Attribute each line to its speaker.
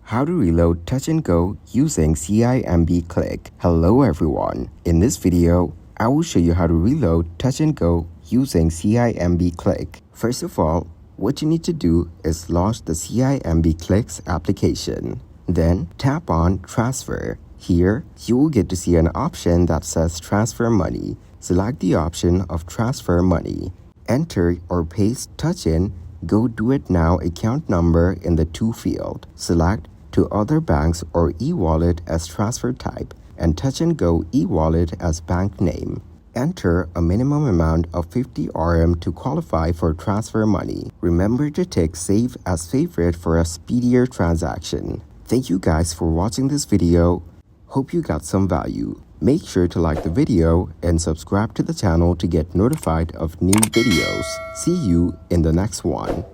Speaker 1: How to reload Touch and Go using Cimb Click. Hello everyone. In this video, I will show you how to reload Touch and Go using Cimb Click. First of all, what you need to do is launch the Cimb Clicks application. Then tap on Transfer. Here, you will get to see an option that says Transfer Money. Select the option of Transfer Money. Enter or paste Touch in Go Do It Now account number in the To field. Select To Other Banks or ewallet as transfer type and Touch and Go ewallet as bank name. Enter a minimum amount of 50 RM to qualify for transfer money. Remember to tick Save as favorite for a speedier transaction. Thank you guys for watching this video. Hope you got some value. Make sure to like the video and subscribe to the channel to get notified of new videos. See you in the next one.